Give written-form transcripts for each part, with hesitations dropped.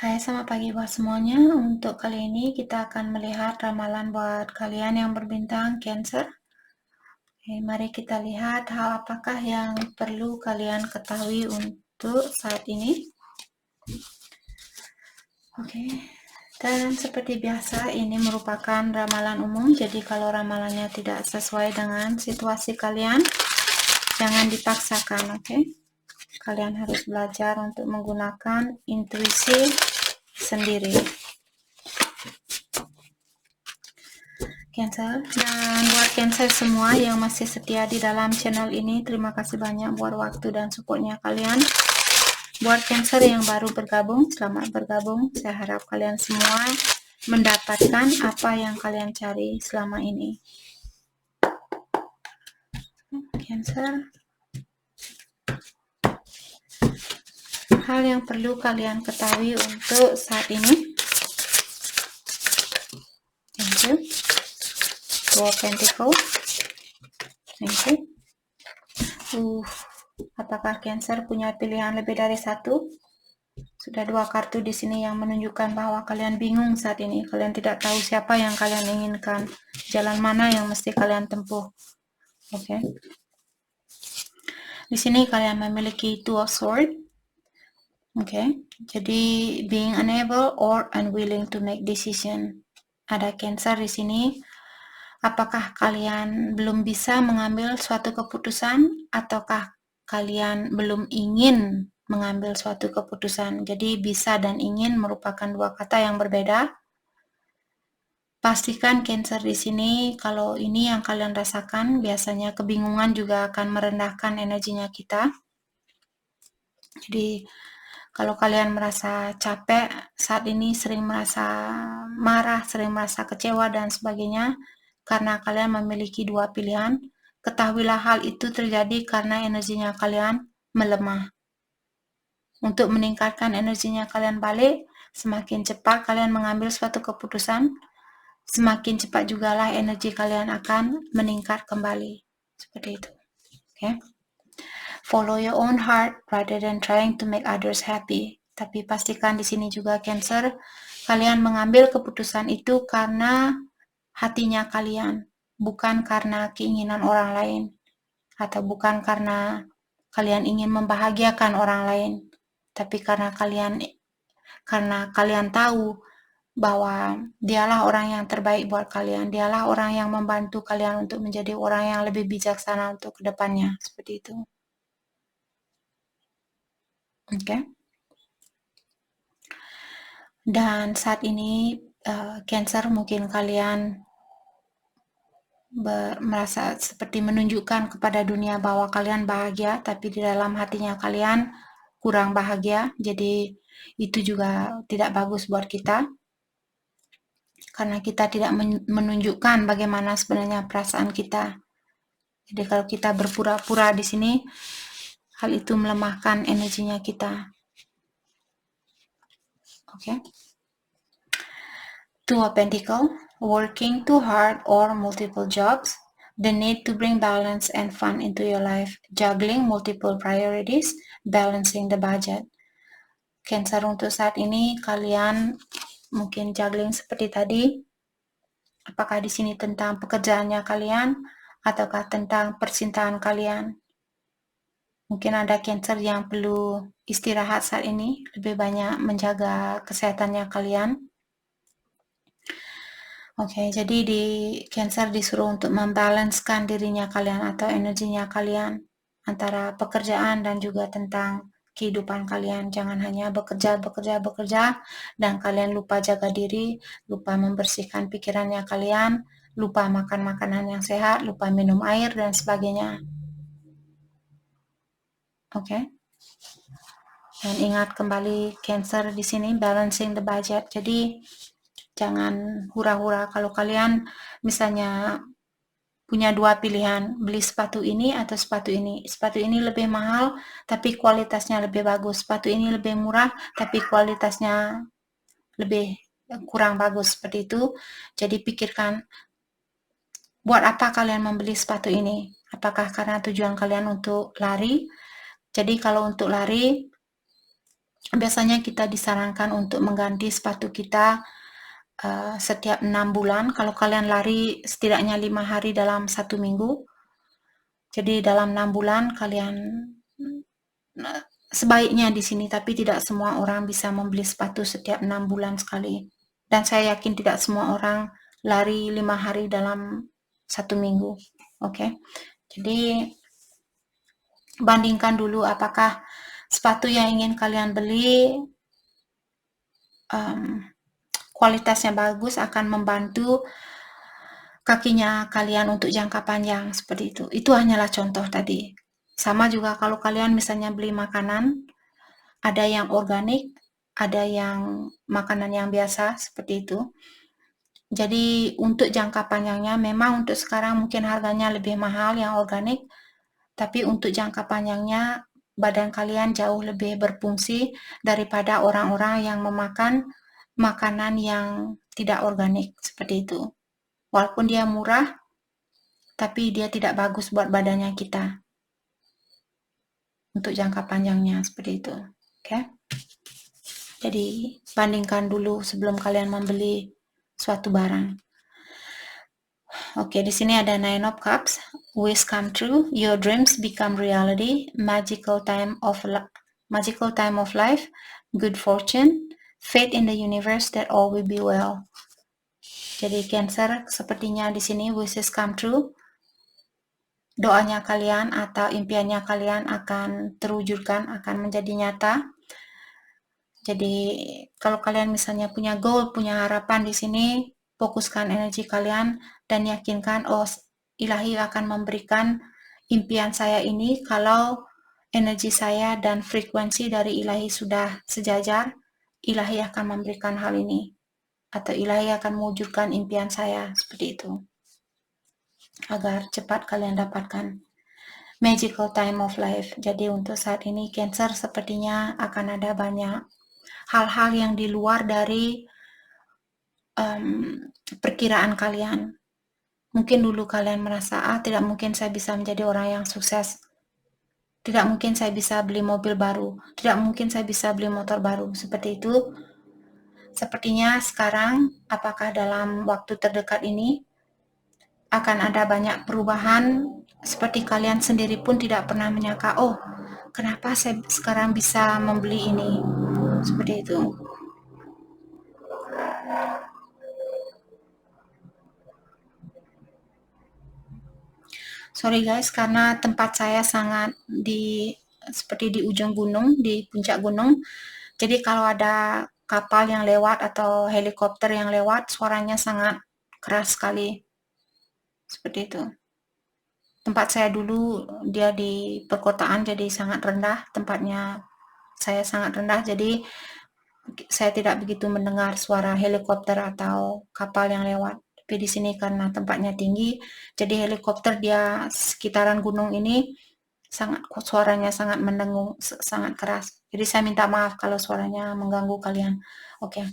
Hai, selamat pagi buat semuanya. Untuk kali ini kita akan melihat ramalan buat kalian yang berbintang Cancer. Oke, mari kita lihat hal apakah yang perlu kalian ketahui untuk saat ini. Oke, dan seperti biasa ini merupakan ramalan umum. Jadi kalau ramalannya tidak sesuai dengan situasi kalian, jangan dipaksakan, oke? Kalian harus belajar untuk menggunakan intuisi sendiri. Cancer, dan buat Cancer semua yang masih setia di dalam channel ini, terima kasih banyak buat waktu dan supportnya kalian. Buat Cancer yang baru bergabung, selamat bergabung. Saya harap kalian semua mendapatkan apa yang kalian cari selama ini. Cancer, hal yang perlu kalian ketahui untuk saat ini. Thank you. Four Pentacles. Thank you. Apakah Cancer punya pilihan lebih dari satu? Sudah dua kartu di sini yang menunjukkan bahwa kalian bingung saat ini. Kalian tidak tahu siapa yang kalian inginkan, jalan mana yang mesti kalian tempuh. Oke. Di sini kalian memiliki Two of Swords. Oke. Jadi being unable or unwilling to make decision. Ada Cancer di sini. Apakah kalian belum bisa mengambil suatu keputusan ataukah kalian belum ingin mengambil suatu keputusan? Jadi bisa dan ingin merupakan dua kata yang berbeda. Pastikan Cancer di sini kalau ini yang kalian rasakan, biasanya kebingungan juga akan merendahkan energinya kita. Jadi kalau kalian merasa capek saat ini, sering merasa marah, sering merasa kecewa dan sebagainya, karena kalian memiliki dua pilihan, ketahuilah hal itu terjadi karena energinya kalian melemah. Untuk meningkatkan energinya kalian balik, semakin cepat kalian mengambil suatu keputusan, semakin cepat jugalah energi kalian akan meningkat kembali. Seperti itu. Oke. Follow your own heart rather than trying to make others happy. Tapi pastikan di sini juga Cancer, kalian mengambil keputusan itu karena hatinya kalian, bukan karena keinginan orang lain, atau bukan karena kalian ingin membahagiakan orang lain, tapi karena kalian tahu bahwa dialah orang yang terbaik buat kalian, dialah orang yang membantu kalian untuk menjadi orang yang lebih bijaksana untuk kedepannya, seperti itu. Oke. Dan saat ini Cancer, mungkin kalian merasa seperti menunjukkan kepada dunia bahwa kalian bahagia, tapi di dalam hatinya kalian kurang bahagia. Jadi itu juga tidak bagus buat kita, karena kita tidak menunjukkan bagaimana sebenarnya perasaan kita. Jadi kalau kita berpura-pura di sini, hal itu melemahkan energinya kita. Oke. Two of Pentacles, working too hard or multiple jobs, the need to bring balance and fun into your life, juggling multiple priorities, balancing the budget. Cancer, untuk saat ini kalian mungkin juggling seperti tadi. Apakah di sini tentang pekerjaannya kalian ataukah tentang percintaan kalian? Mungkin ada Cancer yang perlu istirahat saat ini, lebih banyak menjaga kesehatannya kalian. Oke, jadi di Cancer disuruh untuk membalancekan dirinya kalian atau energinya kalian antara pekerjaan dan juga tentang kehidupan kalian. Jangan hanya bekerja dan kalian lupa jaga diri, lupa membersihkan pikirannya kalian, lupa makan makanan yang sehat, lupa minum air dan sebagainya. Oke. Dan ingat kembali Cancer di sini balancing the budget. Jadi jangan hura-hura kalau kalian misalnya punya dua pilihan, beli sepatu ini atau sepatu ini. Sepatu ini lebih mahal tapi kualitasnya lebih bagus. Sepatu ini lebih murah tapi kualitasnya lebih kurang bagus, seperti itu. Jadi pikirkan, buat apa kalian membeli sepatu ini? Apakah karena tujuan kalian untuk lari? Jadi kalau untuk lari, biasanya kita disarankan untuk mengganti sepatu kita setiap 6 bulan. Kalau kalian lari setidaknya 5 hari dalam 1 minggu. Jadi dalam 6 bulan kalian sebaiknya di sini, tapi tidak semua orang bisa membeli sepatu setiap 6 bulan sekali. Dan saya yakin tidak semua orang lari 5 hari dalam 1 minggu. Oke. Jadi bandingkan dulu apakah sepatu yang ingin kalian beli kualitasnya bagus, akan membantu kakinya kalian untuk jangka panjang, seperti itu. Itu hanyalah contoh tadi. Sama juga kalau kalian misalnya beli makanan, ada yang organik, ada yang makanan yang biasa, seperti itu. Jadi untuk jangka panjangnya, memang untuk sekarang mungkin harganya lebih mahal yang organik, tapi untuk jangka panjangnya badan kalian jauh lebih berfungsi daripada orang-orang yang memakan makanan yang tidak organik, seperti itu. Walaupun dia murah, tapi dia tidak bagus buat badannya kita. Untuk jangka panjangnya, seperti itu. Oke? Jadi, bandingkan dulu sebelum kalian membeli suatu barang. Oke, di sini ada Nine of Cups. Wish come true, your dreams become reality, magical time of life, good fortune, faith in the universe that all will be well. Jadi Cancer, sepertinya di sini wishes come true. Doanya kalian atau impiannya kalian akan terwujudkan, akan menjadi nyata. Jadi kalau kalian misalnya punya goal, punya harapan di sini, fokuskan energi kalian dan yakinkan, oh ilahi akan memberikan impian saya ini kalau energi saya dan frekuensi dari ilahi sudah sejajar, ilahi akan memberikan hal ini. Atau ilahi akan mewujudkan impian saya, seperti itu. Agar cepat kalian dapatkan magical time of life. Jadi untuk saat ini Cancer sepertinya akan ada banyak hal-hal yang di luar dari perkiraan kalian. Mungkin dulu kalian merasa, tidak mungkin saya bisa menjadi orang yang sukses. Tidak mungkin saya bisa beli mobil baru. Tidak mungkin saya bisa beli motor baru. Seperti itu. Sepertinya sekarang, apakah dalam waktu terdekat ini, akan ada banyak perubahan, seperti kalian sendiri pun tidak pernah menyangka, oh, kenapa saya sekarang bisa membeli ini? Seperti itu. Sorry guys, karena tempat saya sangat seperti di ujung gunung, di puncak gunung. Jadi kalau ada kapal yang lewat atau helikopter yang lewat, suaranya sangat keras sekali. Seperti itu. Tempat saya dulu dia di perkotaan, jadi sangat rendah tempatnya. Saya sangat rendah, jadi saya tidak begitu mendengar suara helikopter atau kapal yang lewat. Tapi di sini karena tempatnya tinggi, jadi helikopter dia sekitaran gunung ini suaranya sangat mendengung, sangat keras. Jadi saya minta maaf kalau suaranya mengganggu kalian. Oke.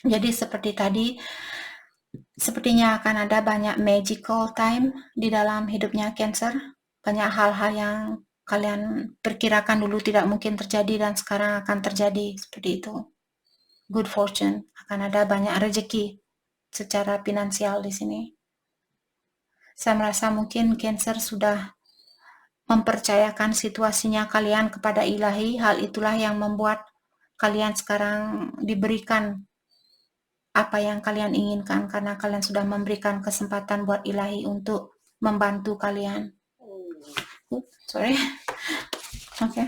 Jadi seperti tadi, sepertinya akan ada banyak magical time di dalam hidupnya Cancer. Banyak hal-hal yang kalian perkirakan dulu tidak mungkin terjadi dan sekarang akan terjadi, seperti itu. Good fortune, akan ada banyak rezeki secara finansial di sini. Saya merasa mungkin Cancer sudah mempercayakan situasinya kalian kepada ilahi. Hal itulah yang membuat kalian sekarang diberikan apa yang kalian inginkan, karena kalian sudah memberikan kesempatan buat ilahi untuk membantu kalian. Sorry. Oke.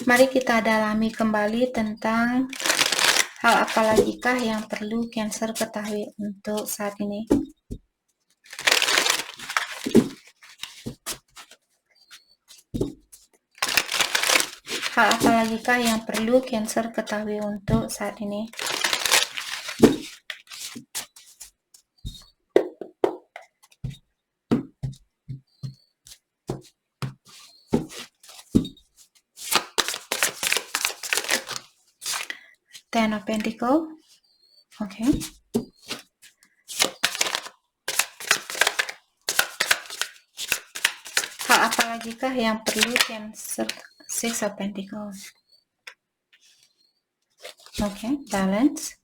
Mari kita dalami kembali tentang hal apa lagikah yang perlu Cancer ketahui untuk saat ini. Hal apa lagikah yang perlu Cancer ketahui untuk saat ini? Ten of Pentacles. Okay. Hal apa lagi Apalagikah yang perlu Cancer? Six of Pentacles. Oke, balance.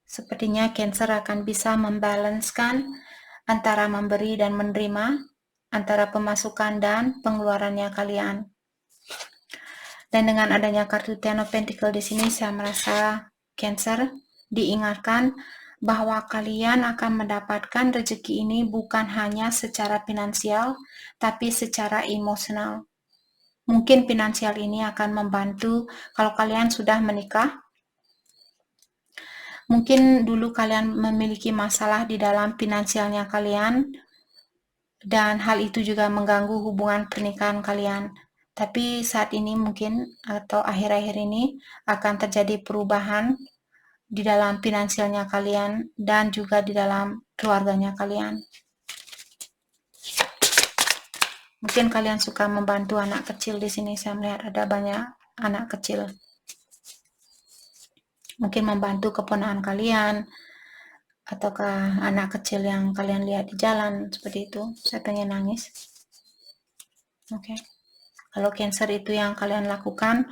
Sepertinya Cancer akan bisa membalanskan antara memberi dan menerima, antara pemasukan dan pengeluarannya kalian. Dan dengan adanya kartu Ten of Pentacles di sini, saya merasa Cancer diingatkan bahwa kalian akan mendapatkan rezeki ini bukan hanya secara finansial, tapi secara emosional. Mungkin finansial ini akan membantu kalau kalian sudah menikah. Mungkin dulu kalian memiliki masalah di dalam finansialnya kalian, dan hal itu juga mengganggu hubungan pernikahan kalian. Tapi saat ini mungkin atau akhir-akhir ini akan terjadi perubahan di dalam finansialnya kalian dan juga di dalam keluarganya kalian. Mungkin kalian suka membantu anak kecil di sini. Saya melihat ada banyak anak kecil. Mungkin membantu keponakan kalian, ataukah anak kecil yang kalian lihat di jalan, seperti itu. Saya pengen nangis. Oke. Kalau Cancer itu yang kalian lakukan,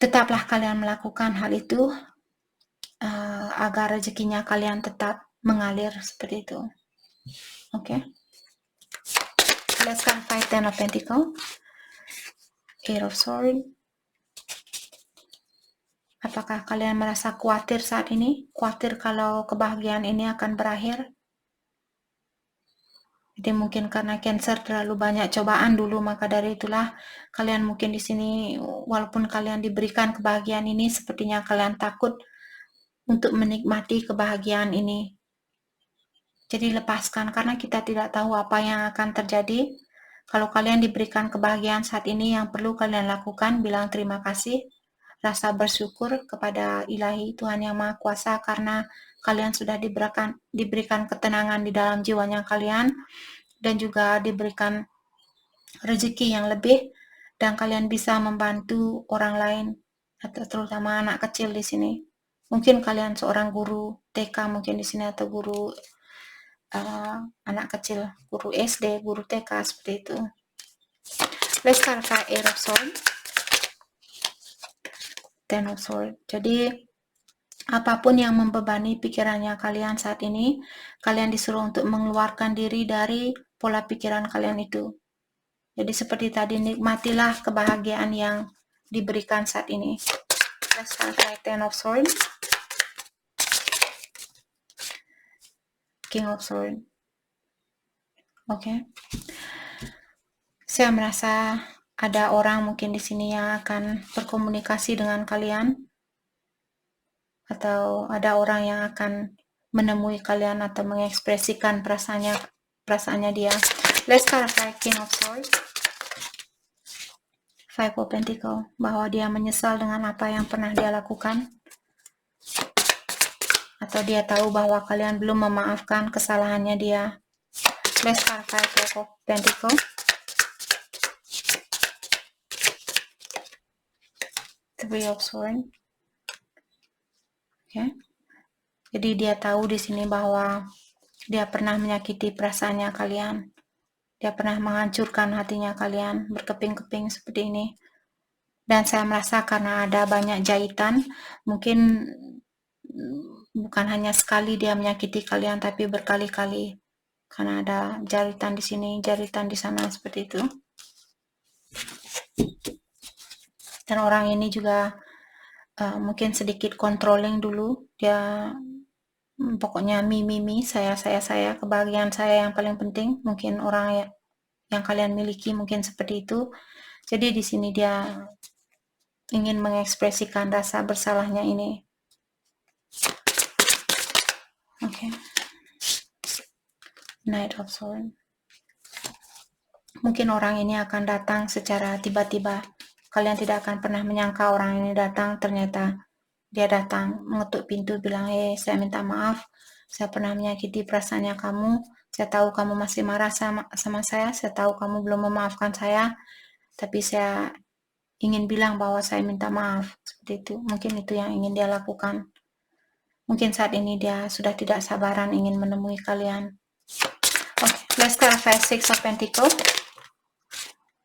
tetaplah kalian melakukan hal itu agar rezekinya kalian tetap mengalir seperti itu. Oke. Let's clarify Ten of Pentacles, Eight of Swords. Apakah kalian merasa khawatir saat ini? Khawatir kalau kebahagiaan ini akan berakhir? Jadi mungkin karena Cancer terlalu banyak cobaan dulu, maka dari itulah kalian mungkin di sini, walaupun kalian diberikan kebahagiaan ini, sepertinya kalian takut untuk menikmati kebahagiaan ini. Jadi lepaskan, karena kita tidak tahu apa yang akan terjadi. Kalau kalian diberikan kebahagiaan saat ini, yang perlu kalian lakukan, bilang terima kasih, rasa bersyukur kepada Ilahi Tuhan Yang Maha Kuasa, karena kalian sudah diberikan ketenangan di dalam jiwanya kalian, dan juga diberikan rezeki yang lebih, dan kalian bisa membantu orang lain, atau terutama anak kecil di sini. Mungkin kalian seorang guru TK mungkin di sini, atau guru anak kecil, guru SD, guru TK, seperti itu. Let's clarify Eight of Swords, Ten of Swords. Jadi apapun yang membebani pikirannya kalian saat ini, kalian disuruh untuk mengeluarkan diri dari pola pikiran kalian itu. Jadi seperti tadi, nikmatilah kebahagiaan yang diberikan saat ini. Let's clarify Ten of Swords, King of Swords. Oke. Saya merasa ada orang mungkin di sini yang akan berkomunikasi dengan kalian, atau ada orang yang akan menemui kalian atau mengekspresikan perasaannya dia. Let's clarify King of Swords, Five of Pentacles, bahwa dia menyesal dengan apa yang pernah dia lakukan, atau dia tahu bahwa kalian belum memaafkan kesalahannya dia. Let's clarify Five of Pentacles, Three of Swords. Oke. Jadi dia tahu di sini bahwa dia pernah menyakiti perasaannya kalian. Dia pernah menghancurkan hatinya kalian, berkeping-keping seperti ini. Dan saya merasa karena ada banyak jahitan, mungkin bukan hanya sekali dia menyakiti kalian, tapi berkali-kali. Karena ada jaritan di sini, jaritan di sana, seperti itu. Dan orang ini juga mungkin sedikit controlling dulu. Dia pokoknya me, saya, kebahagiaan saya yang paling penting. Mungkin orang yang kalian miliki mungkin seperti itu. Jadi di sini dia ingin mengekspresikan rasa bersalahnya ini. Oke. Knight of Swords. Mungkin orang ini akan datang secara tiba-tiba. Kalian tidak akan pernah menyangka orang ini datang. Ternyata dia datang, mengetuk pintu, bilang, saya minta maaf. Saya pernah menyakiti perasaannya kamu. Saya tahu kamu masih marah sama saya. Saya tahu kamu belum memaafkan saya. Tapi saya ingin bilang bahwa saya minta maaf. Seperti itu. Mungkin itu yang ingin dia lakukan. Mungkin saat ini dia sudah tidak sabaran ingin menemui kalian. Okay, let's clarify Six of Pentacles,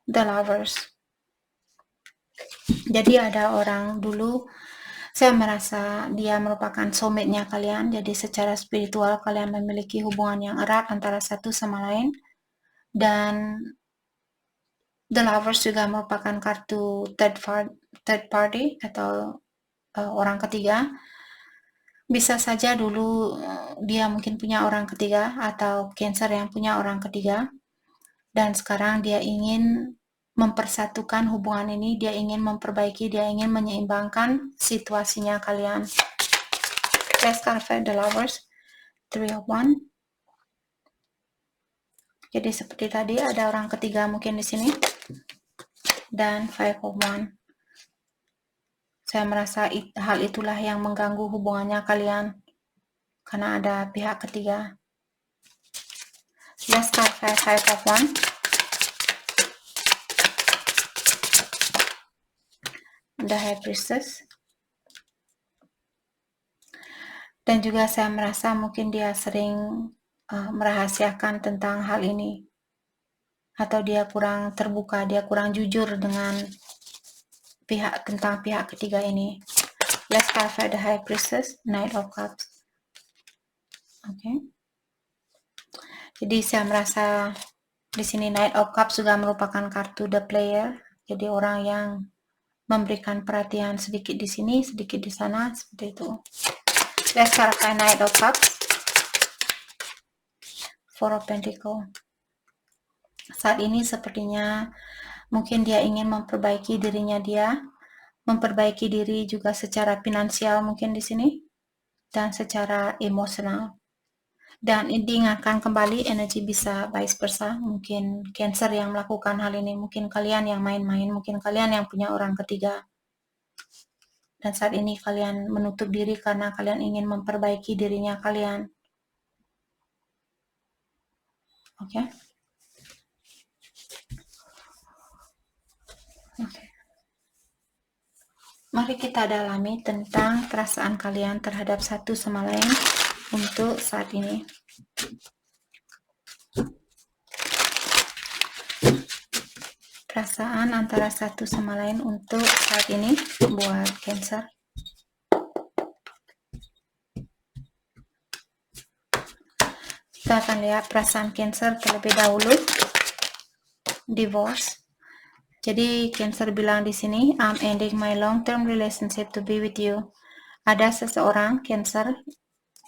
The Lovers. Jadi ada orang dulu, saya merasa dia merupakan soulmate-nya kalian. Jadi secara spiritual kalian memiliki hubungan yang erat antara satu sama lain. Dan The Lovers juga merupakan kartu third party atau orang ketiga. Bisa saja dulu dia mungkin punya orang ketiga atau Cancer yang punya orang ketiga. Dan sekarang dia ingin mempersatukan hubungan ini, dia ingin memperbaiki, dia ingin menyeimbangkan situasinya kalian. Let's clarify The Lovers, 3 of Wands. Jadi seperti tadi ada orang ketiga mungkin di sini. Dan 5 of Wands. Saya merasa hal itulah yang mengganggu hubungannya kalian karena ada pihak ketiga. Let's clarify 5 of Wands. The High Priestess. Dan juga saya merasa mungkin dia sering merahasiakan tentang hal ini. Atau dia kurang terbuka, dia kurang jujur dengan tentang pihak ketiga ini. Let's clarify the High Priestess, Knight of Cups. Oke. Jadi saya merasa di sini Knight of Cups juga merupakan kartu the player. Jadi orang yang memberikan perhatian sedikit di sini, sedikit di sana, seperti itu. Let's clarify Knight of Cups, 4 of Pentacles. Saat ini sepertinya mungkin dia ingin memperbaiki dirinya dia, memperbaiki diri juga secara finansial mungkin di sini, dan secara emosional. Dan diingatkan kembali energi bisa vice versa, mungkin Cancer yang melakukan hal ini, mungkin kalian yang main-main, mungkin kalian yang punya orang ketiga. Dan saat ini kalian menutup diri karena kalian ingin memperbaiki dirinya kalian. Oke. Oke. Mari kita dalami tentang perasaan kalian terhadap satu sama lain untuk saat ini. Perasaan antara satu sama lain untuk saat ini buat Cancer. Kita akan lihat perasaan Cancer terlebih dahulu. Divorce. Jadi Cancer bilang di sini, I'm ending my long-term relationship to be with you. Ada seseorang Cancer,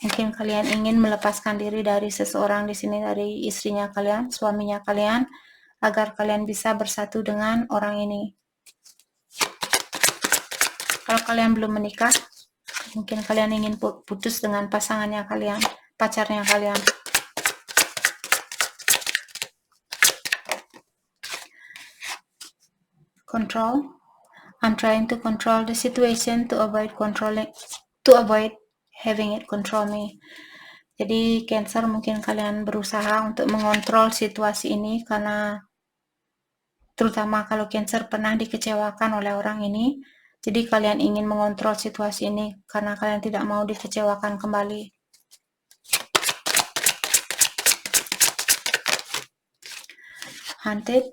mungkin kalian ingin melepaskan diri dari seseorang di sini, dari istrinya kalian, suaminya kalian, agar kalian bisa bersatu dengan orang ini. Kalau kalian belum menikah, mungkin kalian ingin putus dengan pasangannya kalian, pacarnya kalian. Control. I'm trying to control the situation to avoid having it control me. Jadi Cancer mungkin kalian berusaha untuk mengontrol situasi ini karena terutama kalau Cancer pernah dikecewakan oleh orang ini. Jadi kalian ingin mengontrol situasi ini karena kalian tidak mau dikecewakan kembali. Haunted.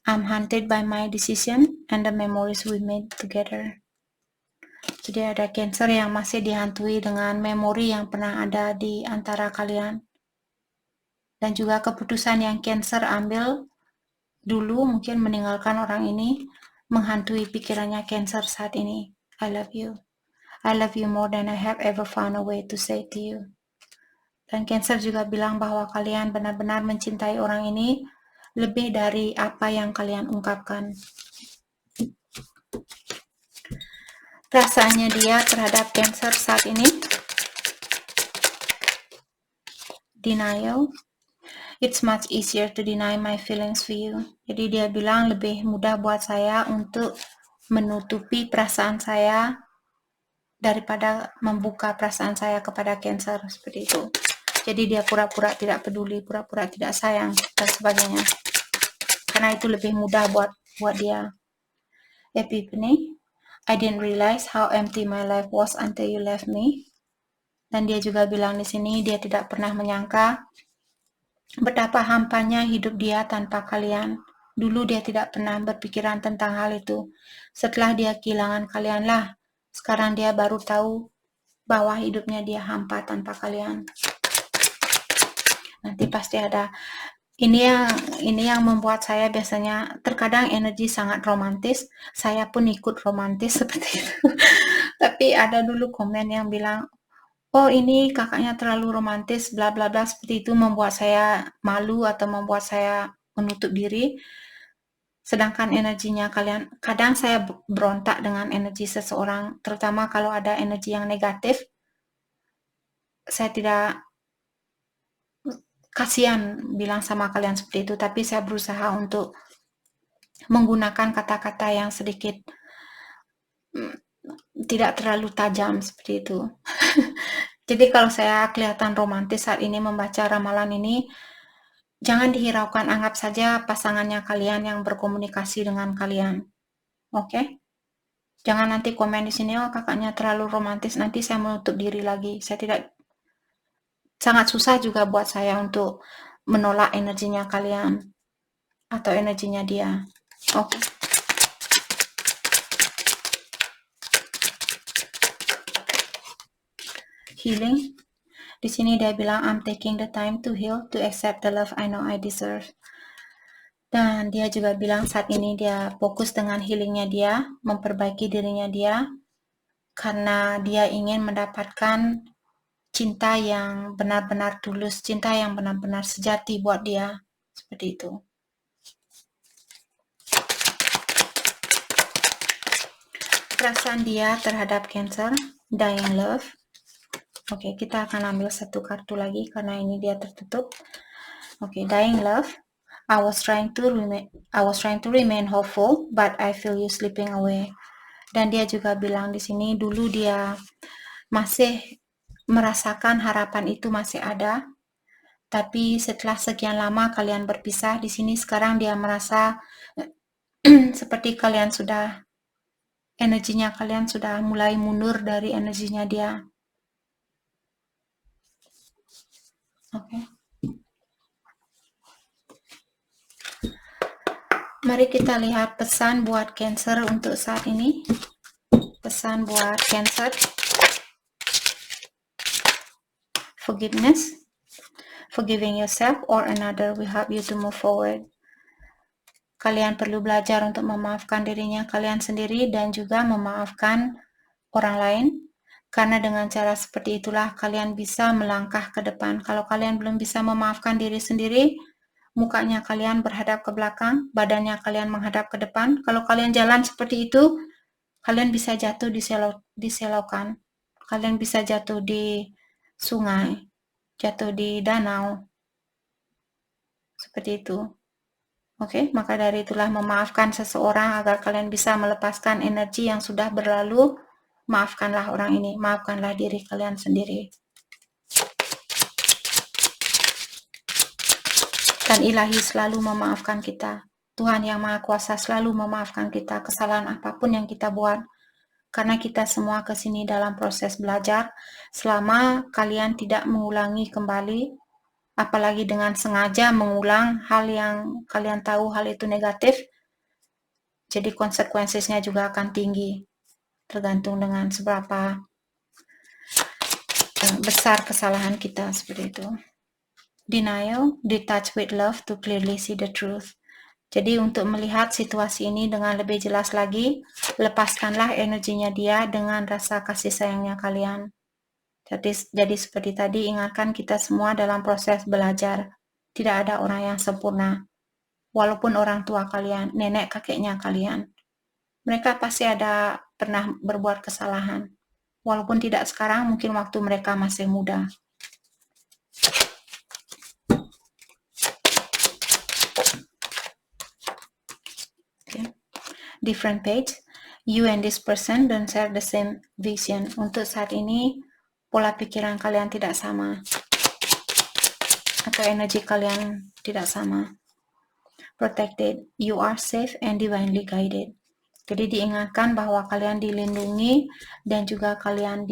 I'm haunted by my decision and the memories we made together. Jadi ada Cancer yang masih dihantui dengan memori yang pernah ada di antara kalian. Dan juga keputusan yang Cancer ambil dulu mungkin meninggalkan orang ini menghantui pikirannya Cancer saat ini. I love you. I love you more than I have ever found a way to say to you. Dan Cancer juga bilang bahwa kalian benar-benar mencintai orang ini lebih dari apa yang kalian ungkapkan. Perasaannya dia terhadap Cancer saat ini. Denial. It's much easier to deny my feelings for you. Jadi dia bilang lebih mudah buat saya untuk menutupi perasaan saya daripada membuka perasaan saya kepada Cancer, seperti itu. Jadi dia pura-pura tidak peduli, pura-pura tidak sayang, dan sebagainya. Karena itu lebih mudah buat dia. Epiphany. I didn't realize how empty my life was until you left me. Dan dia juga bilang di sini dia tidak pernah menyangka betapa hampanya hidup dia tanpa kalian. Dulu dia tidak pernah berpikiran tentang hal itu. Setelah dia kehilangan kalian lah, sekarang dia baru tahu bahwa hidupnya dia hampa tanpa kalian. Nanti pasti ada. Ini yang membuat saya biasanya terkadang energi sangat romantis. Saya pun ikut romantis seperti itu. Tapi ada dulu komen yang bilang, oh ini kakaknya terlalu romantis, bla bla bla, seperti itu, membuat saya malu atau membuat saya menutup diri. Sedangkan energinya kalian, kadang saya berontak dengan energi seseorang, terutama kalau ada energi yang negatif. Saya tidak kasihan bilang sama kalian seperti itu, tapi saya berusaha untuk menggunakan kata-kata yang sedikit tidak terlalu tajam seperti itu. Jadi kalau saya kelihatan romantis saat ini membaca ramalan ini, jangan dihiraukan, anggap saja pasangannya kalian yang berkomunikasi dengan kalian. Oke? Jangan nanti komen di sini, oh kakaknya terlalu romantis, nanti saya menutup diri lagi. Saya tidak, sangat susah juga buat saya untuk menolak energinya kalian atau energinya dia. Oke. Healing. Di sini dia bilang, I'm taking the time to heal, to accept the love I know I deserve. Dan dia juga bilang saat ini dia fokus dengan healingnya dia, memperbaiki dirinya dia, karena dia ingin mendapatkan cinta yang benar-benar tulus, cinta yang benar-benar sejati buat dia. Seperti itu. Perasaan dia terhadap Cancer, dying love. Oke, kita akan ambil satu kartu lagi karena ini dia tertutup. Oke, dying love. I was trying to remain hopeful, but I feel you slipping away. Dan dia juga bilang di sini dulu dia masih merasakan harapan itu masih ada, tapi setelah sekian lama kalian berpisah, di sini sekarang dia merasa seperti kalian sudah, energinya kalian sudah mulai mundur dari energinya dia. Oke. Mari kita lihat pesan buat Cancer untuk saat ini. Pesan buat Cancer. Forgiveness. Forgiving yourself or another will help you to move forward. Kalian perlu belajar untuk memaafkan dirinya kalian sendiri dan juga memaafkan orang lain. Karena dengan cara seperti itulah kalian bisa melangkah ke depan. Kalau kalian belum bisa memaafkan diri sendiri, mukanya kalian berhadap ke belakang, badannya kalian menghadap ke depan. Kalau kalian jalan seperti itu, kalian bisa jatuh di selokan. Kalian bisa jatuh di sungai, jatuh di danau. Seperti itu. Oke, maka dari itulah memaafkan seseorang agar kalian bisa melepaskan energi yang sudah berlalu. Maafkanlah orang ini, maafkanlah diri kalian sendiri. Dan ilahi selalu memaafkan kita. Tuhan yang Maha Kuasa selalu memaafkan kita kesalahan apapun yang kita buat. Karena kita semua kesini dalam proses belajar. Selama kalian tidak mengulangi kembali, apalagi dengan sengaja mengulang hal yang kalian tahu hal itu negatif, jadi konsekuensinya juga akan tinggi. Tergantung dengan seberapa besar kesalahan kita, seperti itu. Denial, detach with love to clearly see the truth. Jadi untuk melihat situasi ini dengan lebih jelas lagi, lepaskanlah energinya dia dengan rasa kasih sayangnya kalian. Jadi seperti tadi, ingatkan kita semua dalam proses belajar. Tidak ada orang yang sempurna. Walaupun orang tua kalian, nenek kakeknya kalian, mereka pasti ada pernah berbuat kesalahan. Walaupun tidak sekarang, mungkin waktu mereka masih muda. Okay. Different page. You and this person don't share the same vision. Untuk saat ini, pola pikiran kalian tidak sama. Atau energi kalian tidak sama. Protected. You are safe and divinely guided. Jadi diingatkan bahwa kalian dilindungi dan juga kalian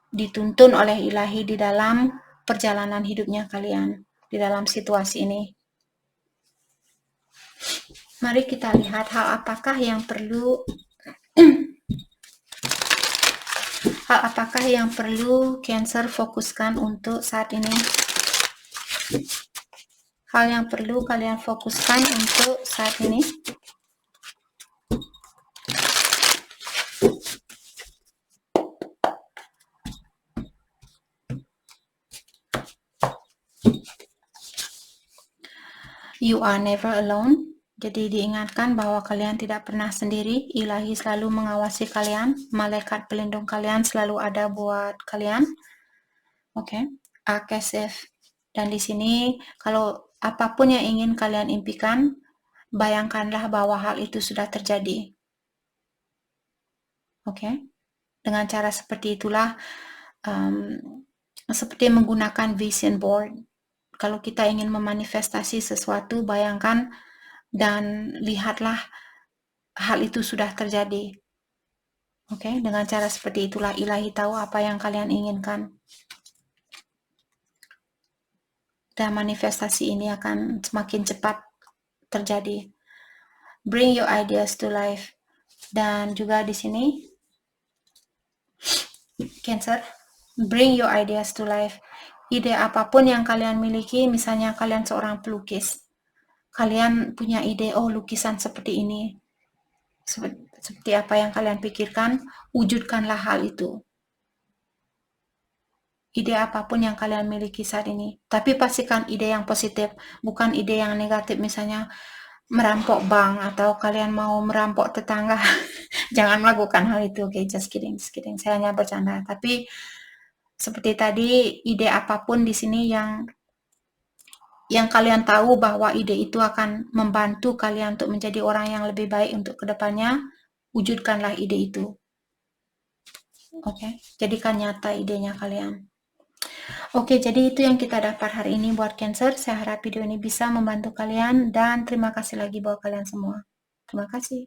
dituntun oleh ilahi di dalam perjalanan hidupnya kalian, di dalam situasi ini. Mari kita lihat hal apakah yang perlu Cancer fokuskan untuk saat ini. Hal yang perlu kalian fokuskan untuk saat ini. You are never alone. Jadi diingatkan bahwa kalian tidak pernah sendiri. Ilahi selalu mengawasi kalian. Malaikat pelindung kalian selalu ada buat kalian. Oke. Akasif. Dan di sini kalau apapun yang ingin kalian impikan, bayangkanlah bahwa hal itu sudah terjadi. Oke. Dengan cara seperti itulah, seperti menggunakan vision board. Kalau kita ingin memanifestasi sesuatu, bayangkan dan lihatlah hal itu sudah terjadi. Oke, dengan cara seperti itulah ilahi tahu apa yang kalian inginkan. Dan manifestasi ini akan semakin cepat terjadi. Bring your ideas to life. Dan juga di sini, Cancer, bring your ideas to life. Ide apapun yang kalian miliki, misalnya kalian seorang pelukis, kalian punya ide, oh lukisan seperti ini, seperti apa yang kalian pikirkan, wujudkanlah hal itu. Ide apapun yang kalian miliki saat ini, tapi pastikan ide yang positif, bukan ide yang negatif, misalnya merampok bank atau kalian mau merampok tetangga. Jangan melakukan hal itu, okay? Just kidding. Saya hanya bercanda. Tapi seperti tadi, ide apapun di sini yang kalian tahu bahwa ide itu akan membantu kalian untuk menjadi orang yang lebih baik untuk kedepannya, wujudkanlah ide itu. Oke, jadikan nyata idenya kalian. Oke, jadi itu yang kita dapat hari ini buat Cancer. Saya harap video ini bisa membantu kalian dan terima kasih lagi buat kalian semua. Terima kasih.